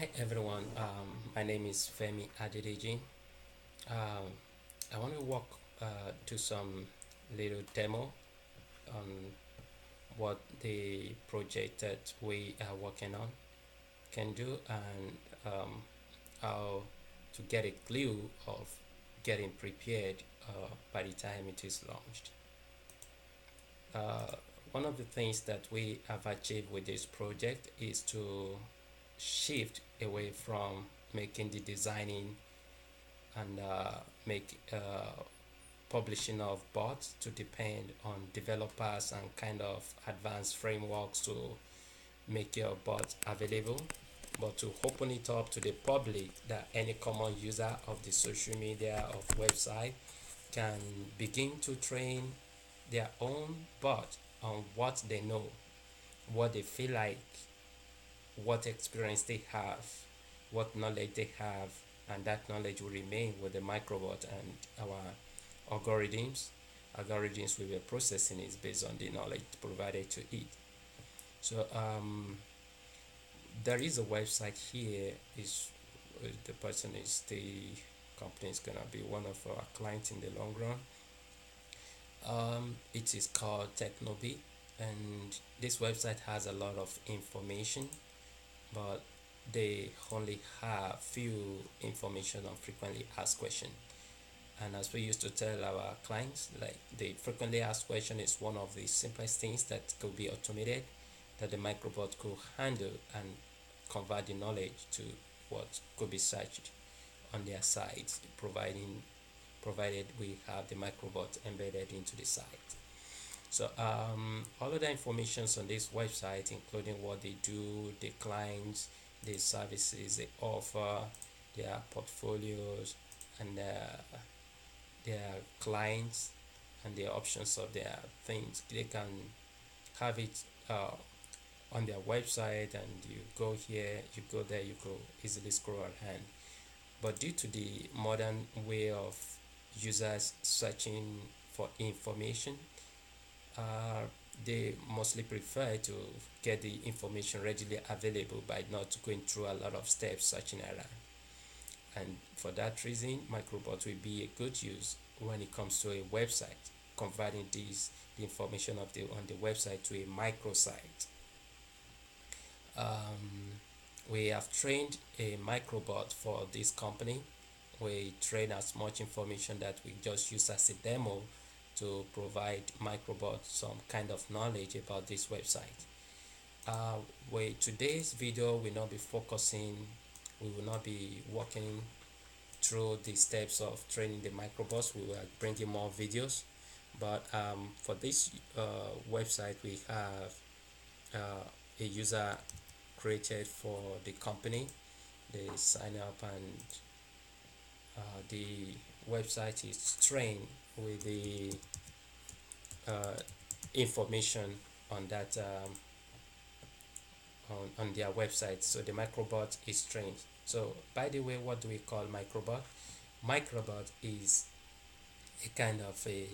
Hi everyone, my name is Femi Adedeji. Um, I want to walk to some little demo on what the project that we are working on can do and how to get a clue of getting prepared by the time it is launched. Uh, One of the things that we have achieved with this project is to shift away from making the designing and make publishing of bots to depend on developers and kind of advanced frameworks to make your bot available, but to open it up to the public that any common user of the social media of website can begin to train their own bot on what they know, what they feel like, what experience they have, what knowledge they have, and that knowledge will remain with the microbot and our algorithms. Algorithms we were processing is based on the knowledge provided to it. So there is a website here. Is the person is the company is gonna be one of our clients in the long run. It is called Technobit, and this website has a lot of information, but they only have few information on frequently asked questions. And as we used to tell our clients, like the frequently asked question is one of the simplest things that could be automated, that the microbot could handle and convert the knowledge to what could be searched on their site, provided we have the microbot embedded into the site. So all of the informations on this website, including what they do, the clients, the services they offer, their portfolios, and their clients, and the options of their things, they can have it on their website. And you go here, you go there, you go easily scroll ahead. But due to the modern way of users searching for information, uh, they mostly prefer to get the information readily available by not going through a lot of steps searching around. And for that reason, Microbot will be a good use when it comes to a website, converting the information of the on the website to a microsite. Um, we have trained a microbot for this company. We train as much information that we just use as a demo to provide microbot some kind of knowledge about this website. Uh, Today's video will not be focusing, we will not be walking through the steps of training the microbots. We will bring you more videos, but for this website we have a user created for the company. They sign up, and the website is trained with the uh, information on that on their website. So the microbot is trained. So by the way, what do we call microbot? Microbot is a kind of a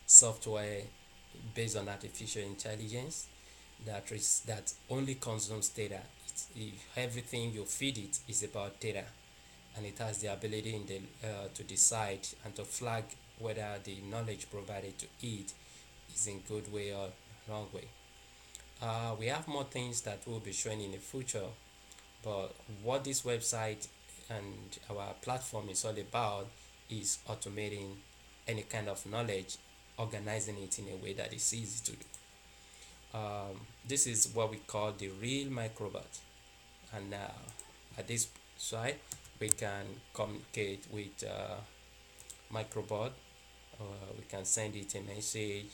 software based on artificial intelligence that only consumes data. Everything you feed it is about data, and it has the ability to decide and to flag whether the knowledge provided to it is in good way or wrong way. We have more things that we'll be showing in the future, but what this website and our platform is all about is automating any kind of knowledge, organizing it in a way that is easy to do. This is what we call the real microbot, and at this side we can communicate with microbot. We can send it a message.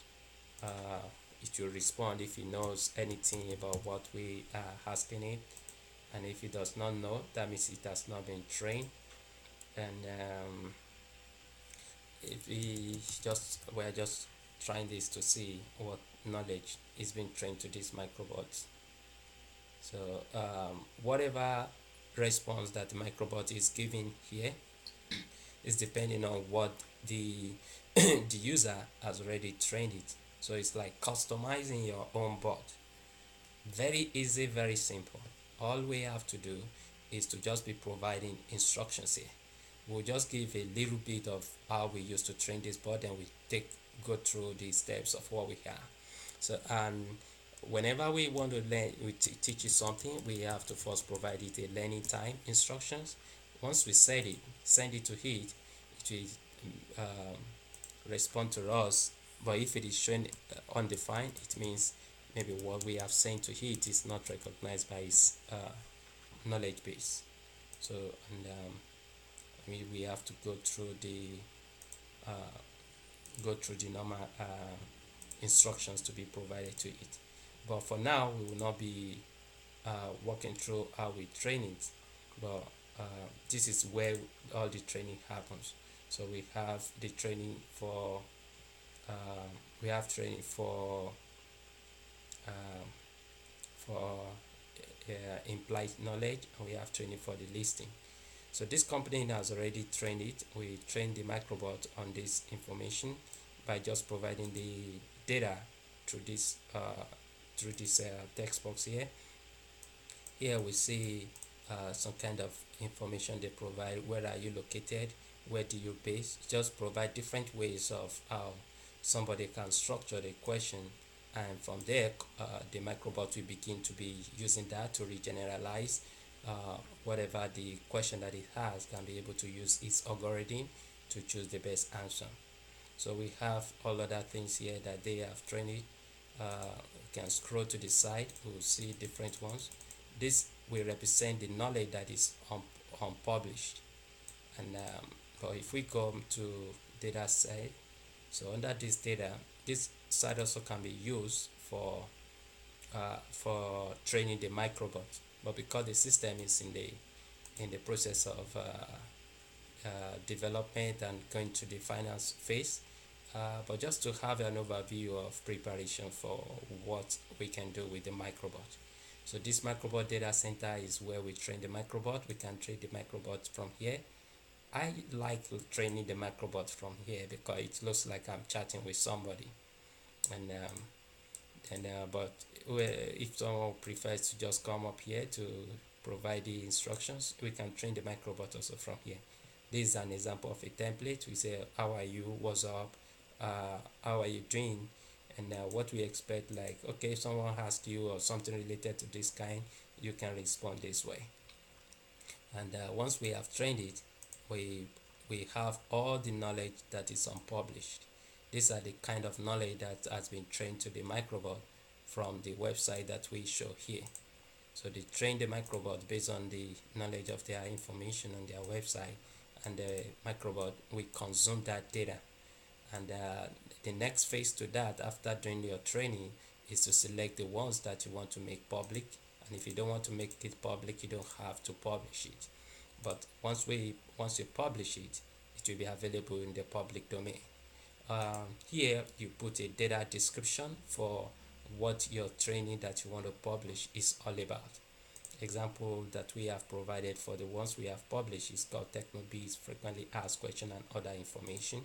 uh, it will respond if it knows anything about what we are asking it, and if it does not know, that means it has not been trained. And if we're just trying this to see what knowledge is being trained to these microbots. So whatever response that the microbot is giving here is depending on what the the user has already trained it. So it's like customizing your own bot. Very easy, very simple. All we have to do is to just be providing instructions here. We'll just give a little bit of how we used to train this bot, and we go through the steps of what we have. So, and whenever we want to learn, we teach you something, we have to first provide it a learning time instructions. Once we send it to it, it will respond to us. But if it is shown undefined, it means maybe what we have sent to it is not recognized by its knowledge base. So, and we have to uh, go through the normal instructions to be provided to it. But for now, we will not be walking through how we train it, but this is where all the training happens. So we have the training for uh, we have training um, for implied knowledge, and we have training for the listing. So this company has already trained it. We trained the microbot on this information by just providing the data through this text box here. Here we see some kind of information they provide. Where are you located? Where do you base? Just provide different ways of how somebody can structure the question, and from there the microbot will begin to be using that to regeneralize whatever the question that it has, can be able to use its algorithm to choose the best answer. So we have all other things here that they have trained it. We can scroll to the side, we'll see different ones. This will represent the knowledge that is unpublished. And but if we go to data side, so under this data, this side also can be used for training the microbot. But because the system is in the process of development and going to the finance phase, but just to have an overview of preparation for what we can do with the microbot. So this microbot data center is where we train the microbot. We can train the microbot from here. I like training the microbot from here because it looks like I'm chatting with somebody. But if someone prefers to just come up here to provide the instructions, we can train the microbot also from here. This is an example of a template. We say, how are you, what's up, how are you doing, and what we expect. Like, okay, if someone asks you or something related to this kind, you can respond this way. And once we have trained it, we have all the knowledge that is unpublished. These are the kind of knowledge that has been trained to the microbot from the website that we show here. So they train the microbot based on the knowledge of their information on their website, and the microbot will consume that data. And the next phase to that, after doing your training, is to select the ones that you want to make public. And if you don't want to make it public, you don't have to publish it. But once you publish it, it will be available in the public domain. Here you put a data description for what your training that you want to publish is all about. Example that we have provided for the ones we have published is called technobit, frequently asked question, and other information.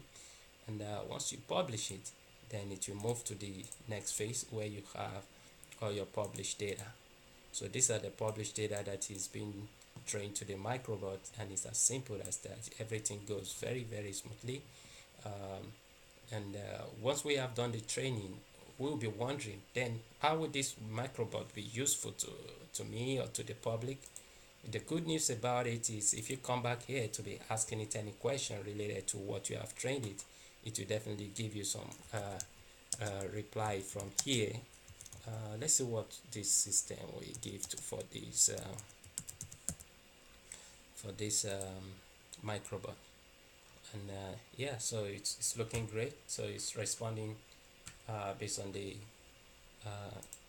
And once you publish it, then it will move to the next phase where you have all your published data. So these are the published data that is being trained to the microbot, and it's as simple as that. Everything goes very, very smoothly. Once we have done the training, we'll be wondering then, how would this microbot be useful to me or to the public? The good news about it is, if you come back here to be asking it any question related to what you have trained it, it will definitely give you some reply from here. Let's see what this system will give for this microbot. And yeah, so it's looking great. So it's responding based on the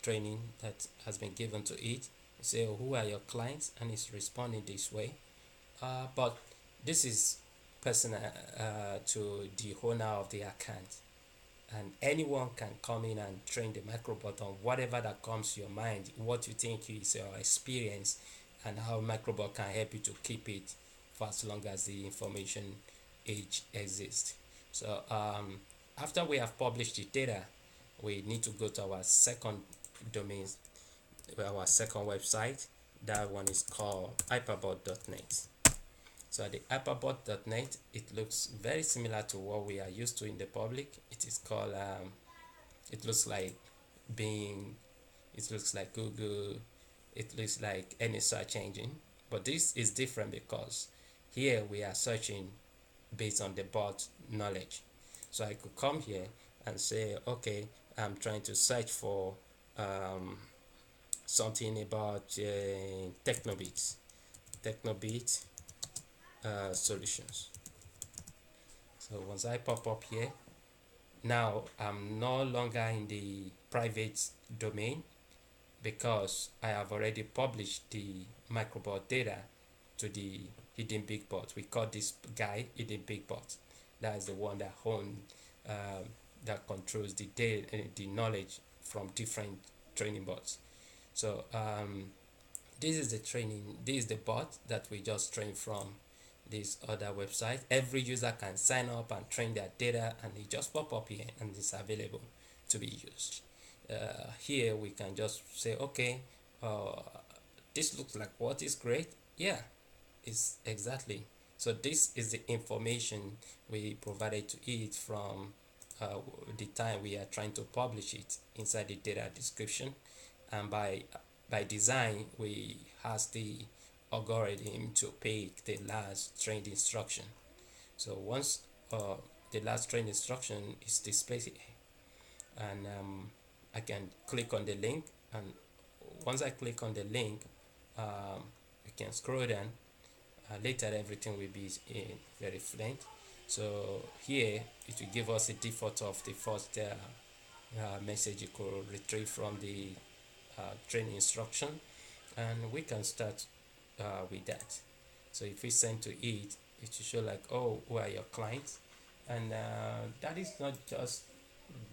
training that has been given to it. You say, oh, who are your clients, and it's responding this way. But this is personal to the owner of the account, and anyone can come in and train the microbot on whatever that comes to your mind, what you think is your experience, and how microbot can help you to keep it for as long as the information age exists. So after we have published the data, we need to go to our second domain, our second website, That one is called Aipalbot.net. So at the Aipalbot.net, it looks very similar to what we are used to in the public. It is called it looks like Bing, it looks like Google, it looks like any search engine. But this is different because here we are searching based on the bot knowledge. So I could come here and say, okay, I'm trying to search for um, something about technobit solutions. So once I pop up here, now I'm no longer in the private domain because I have already published the Microbot data to the hidden big bot. We call this guy hidden big bot. That is the one that um, that controls the data, the knowledge from different training bots. So this is the training. This is the bot that we just trained from this other website. Every user can sign up and train their data, and it just pop up here and it's available to be used. Here we can just say, okay, uh, this looks like what is great. Yeah, it's exactly. So this is the information we provided to it from the time we are trying to publish it inside the data description, and by design we ask the algorithm to pick the last trained instruction. So once the last trained instruction is displayed, and I can click on the link, and once I click on the link, you can scroll down. Later everything will be very fluent. So here it will give us a default of the first message you could retrieve from the training instruction, and we can start with that. So if we send to it, it will show like, oh, who are your clients, and that is not just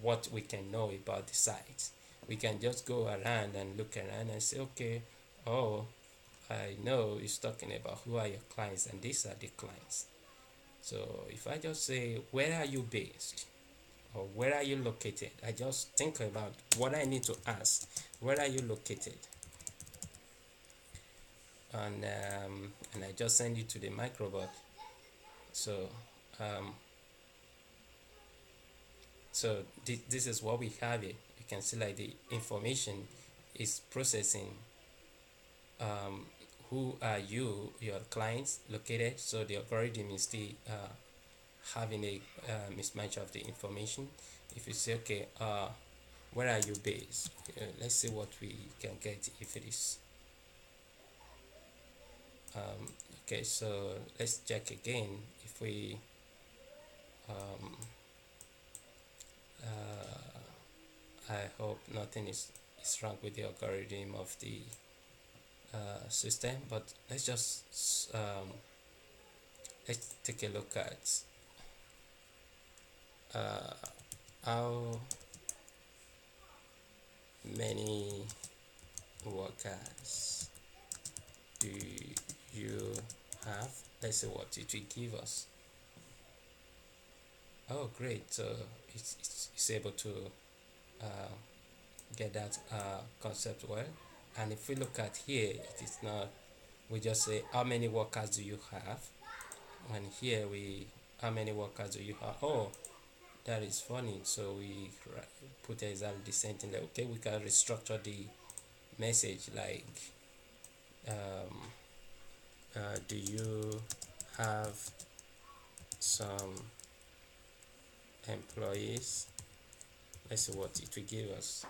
what we can know about the site. We can just go around and look around and say, okay, oh, I know it's talking about who are your clients, and these are the clients. So if I just say, where are you based, or where are you located, I just think about what I need to ask. Where are you located? And I just send it to the Microbot. So um, so this is what we have here. You can see like the information is processing who are your clients located. So the algorithm is still having a mismatch of the information. If you say, okay, where are you based? Let's see what we can get if it is. Um, okay, so let's check again if we I hope nothing is wrong with the algorithm of the system, but let's take a look at how many workers do you have. Let's see what it will give us. Oh great, so it's able to uh, get that concept well. And if we look at here, it is not, we just say how many workers do you have, and here we, how many workers do you have. Oh, that is funny. So we put exactly the same thing, like, okay, we can restructure the message like do you have some employees. Let's see what it will give us.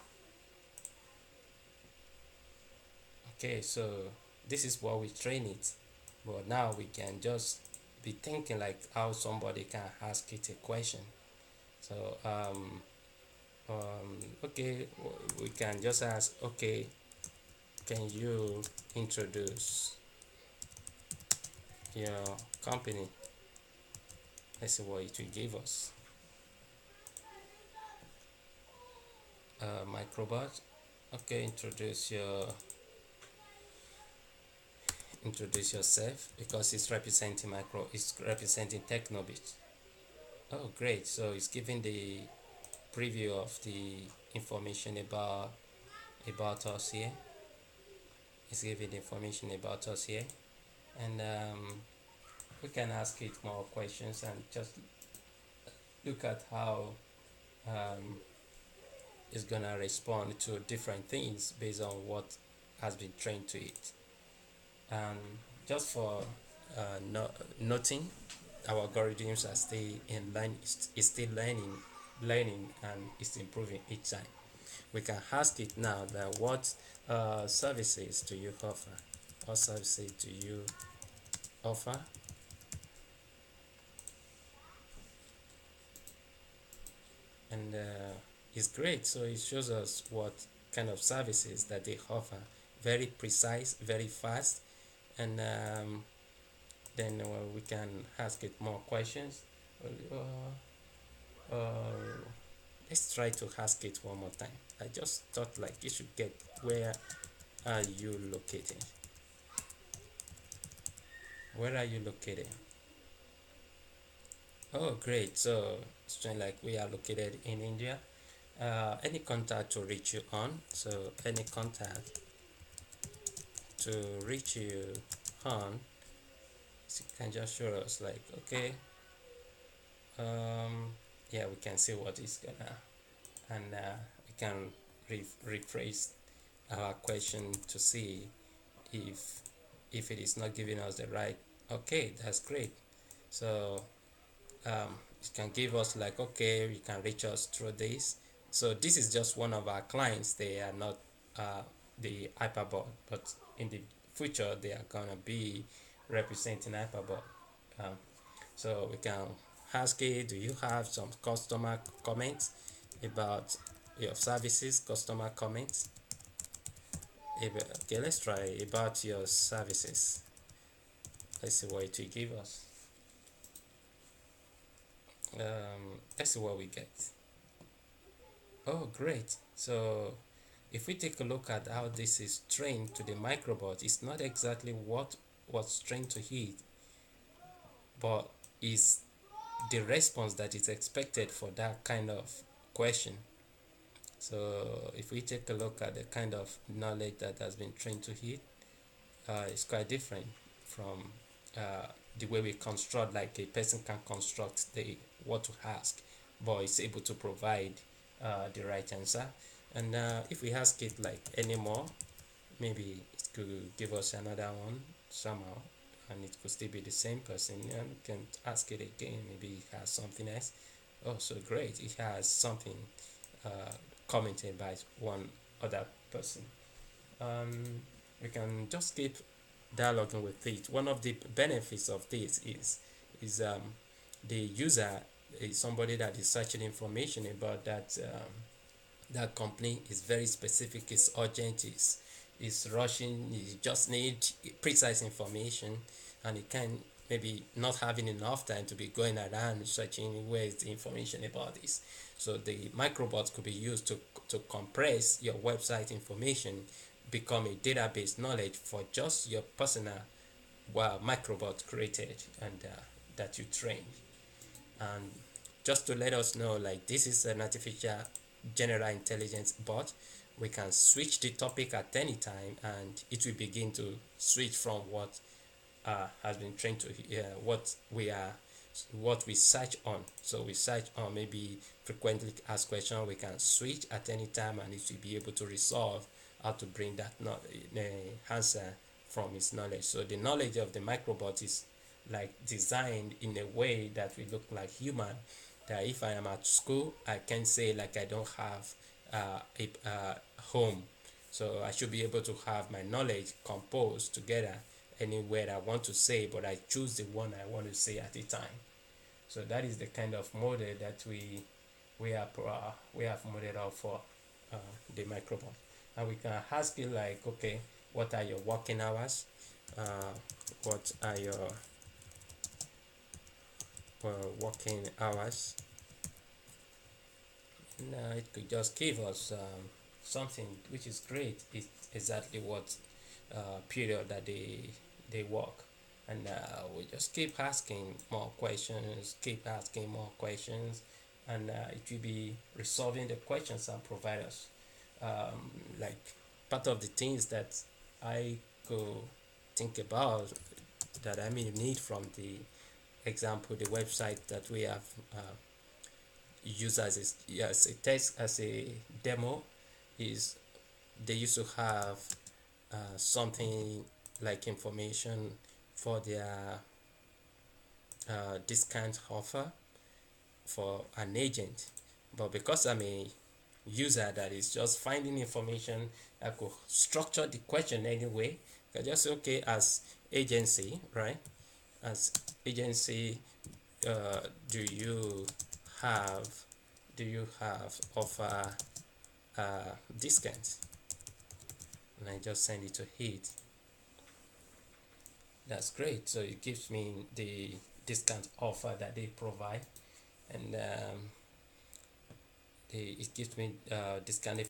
Okay, so this is what we train it, but now we can just be thinking like how somebody can ask it a question. So okay, we can just ask, okay, can you introduce your company? Let's see what it will give us. Microbot. Okay, introduce yourself, because it's representing technobit. Oh great, so it's giving the preview of the information about us here. It's giving information about us here, and we can ask it more questions and just look at how um, it's gonna respond to different things based on what has been trained to it. And just for noting, our algorithms are still in line, is still learning, and it's improving each time. We can ask it now that what services do you offer? What services do you offer? And it's great. So it shows us what kind of services that they offer. Very precise, very fast, and then we can ask it more questions. Uh, uh, let's try to ask it one more time. I just thought like you should get where are you located? Where are you located? Oh, great. So it's showing like we are located in India. Any contact to reach you on? So any contact to reach you on, so you can just show us like okay, um, yeah, we can see what is gonna, and we can rephrase our question to see if it is not giving us the right. Okay, that's great. So it can give us like okay, you can reach us through this. So this is just one of our clients. They are not the Aipalbot, but in the future they are gonna be representing Aipalbot. um, so we can ask it, do you have some customer comments about your services? Customer comments. Okay, let's try about your services. Let's see what it will give us. Let's see what we get. Oh, great. So if we take a look at how this is trained to the microbot, it's not exactly what was trained to it, but is the response that is expected for that kind of question. So if we take a look at the kind of knowledge that has been trained to it, it's quite different from the way we construct, like a person can construct the what to ask, but it's able to provide the right answer. And if we ask it like any more, maybe it could give us another one somehow, and it could still be the same person, and we can ask it again. Maybe it has something else. Oh, so great! It has something uh, commented by one other person. We can just keep dialoguing with it. One of the benefits of this is the user is somebody that is searching information about that company, is very specific, is urgent, is rushing, you just need precise information, and it can maybe not having enough time to be going around searching where is the information about this. So the microbot could be used to compress your website information, become a database knowledge for just your personal microbot created and that you train. And just to let us know, like this is an artificial general intelligence bot. We can switch the topic at any time, and it will begin to switch from what has been trained to what we search on. So we search on maybe frequently asked question. We can switch at any time, and it will be able to resolve how to bring that answer from its knowledge. So the knowledge of the microbot is like designed in a way that we look like human. That if I am at school, I can say like I don't have a home. So I should be able to have my knowledge composed together anywhere I want to say, but I choose the one I want to say at a time. So that is the kind of model that we have modeled out for uh, the microbot. And we can ask it like, okay, what are your working hours? Uh, what are your working hours? And it could just give us something which is great. It's exactly what period that they work, and we just keep asking more questions, and it will be resolving the questions and provide us like part of the things that I could think about that I may need from the example, the website that we have used as a test, as a demo, is they used to have something like information for their discount offer for an agent. But because I'm a user that is just finding information, I could structure the question anyway. I just say, okay, as agency, right? As agency, uh, do you have offer discounts? And I just send it to it. That's great. So it gives me the discount offer that they provide, and it gives me discount